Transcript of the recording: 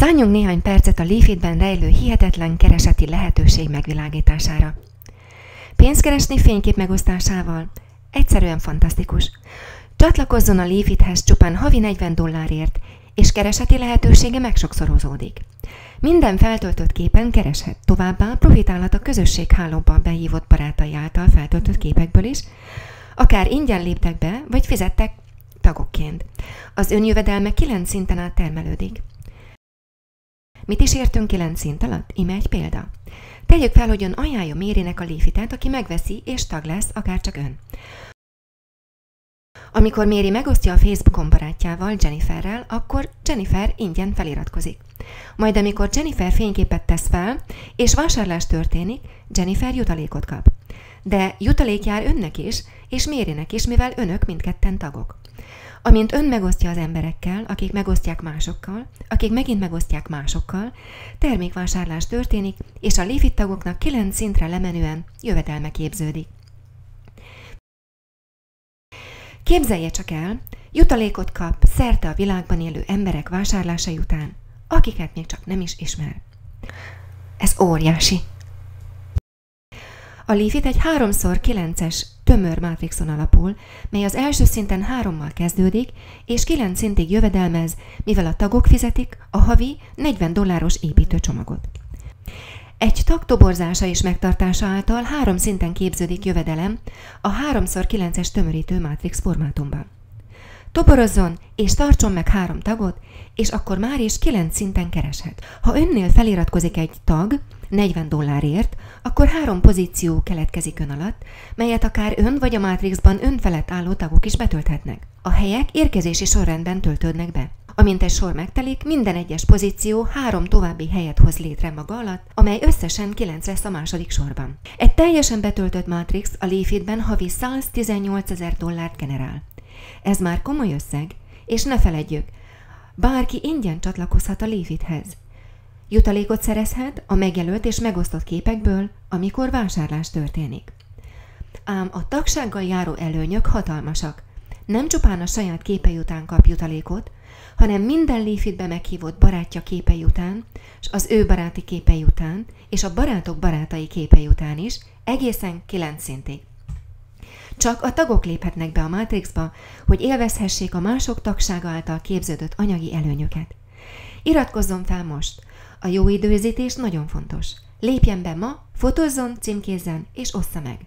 Szálljunk néhány percet a Leafitben rejlő hihetetlen kereseti lehetőség megvilágítására. Pénzt keresni fénykép megosztásával? Egyszerűen fantasztikus. Csatlakozzon a Leafithez csupán havi $40, és kereseti lehetősége megsokszorozódik. Minden feltöltött képen kereshet, továbbá profitálhat a közösséghálóba behívott barátai által feltöltött képekből is, akár ingyen léptek be, vagy fizettek tagokként. Az önjövedelme 9 szinten át termelődik. Mit is értünk 9 szint alatt? Íme egy példa. Tegyük fel, hogy ön ajánlja Mérinek a Leafitet, aki megveszi és tag lesz, akárcsak ön. Amikor Méri megosztja a Facebookon barátjával, Jenniferrel, akkor Jennifer ingyen feliratkozik. Majd amikor Jennifer fényképet tesz fel, és vásárlás történik, Jennifer jutalékot kap. De jutalék jár önnek is, és Mérinek is, mivel önök mindketten tagok. Amint ön megosztja az emberekkel, akik megosztják másokkal, akik megint megosztják másokkal, termékvásárlás történik, és a Leafit tagoknak 9 szintre lemenően jövedelme képződik. Képzelje csak el, jutalékot kap szerte a világban élő emberek vásárlásai után, akiket még csak nem is ismer. Ez óriási! A Leafit egy 3x9-es tömör mátrixon alapul, mely az első szinten 3-mal kezdődik, és 9 szintig jövedelmez, mivel a tagok fizetik a havi $40 építőcsomagot. Egy tag toborzása és megtartása által 3 szinten képződik jövedelem a 3x9-es tömörítő mátrix formátumban. Toborozzon és tartson meg 3 tagot, és akkor már is 9 szinten kereshet. Ha önnél feliratkozik egy tag $40, akkor 3 pozíció keletkezik ön alatt, melyet akár ön vagy a mátrixban ön felett álló tagok is betölthetnek. A helyek érkezési sorrendben töltődnek be. Amint egy sor megtelik, minden egyes pozíció 3 további helyet hoz létre maga alatt, amely összesen 9 lesz a második sorban. Egy teljesen betöltött mátrix a Leafitben havi $118,000 generál. Ez már komoly összeg, és ne feledjük, bárki ingyen csatlakozhat a Leafithez. Jutalékot szerezhet a megjelölt és megosztott képekből, amikor vásárlás történik. Ám a tagsággal járó előnyök hatalmasak. Nem csupán a saját képei után kap jutalékot, hanem minden Leafitbe meghívott barátja képei után, és az ő baráti képei után, és a barátok barátai képei után is, egészen 9 szintig. Csak a tagok léphetnek be a mátrixba, hogy élvezhessék a mások tagsága által képződött anyagi előnyöket. Iratkozzon fel most! A jó időzítés nagyon fontos. Lépjen be ma, fotózzon, címkézzen és ossza meg!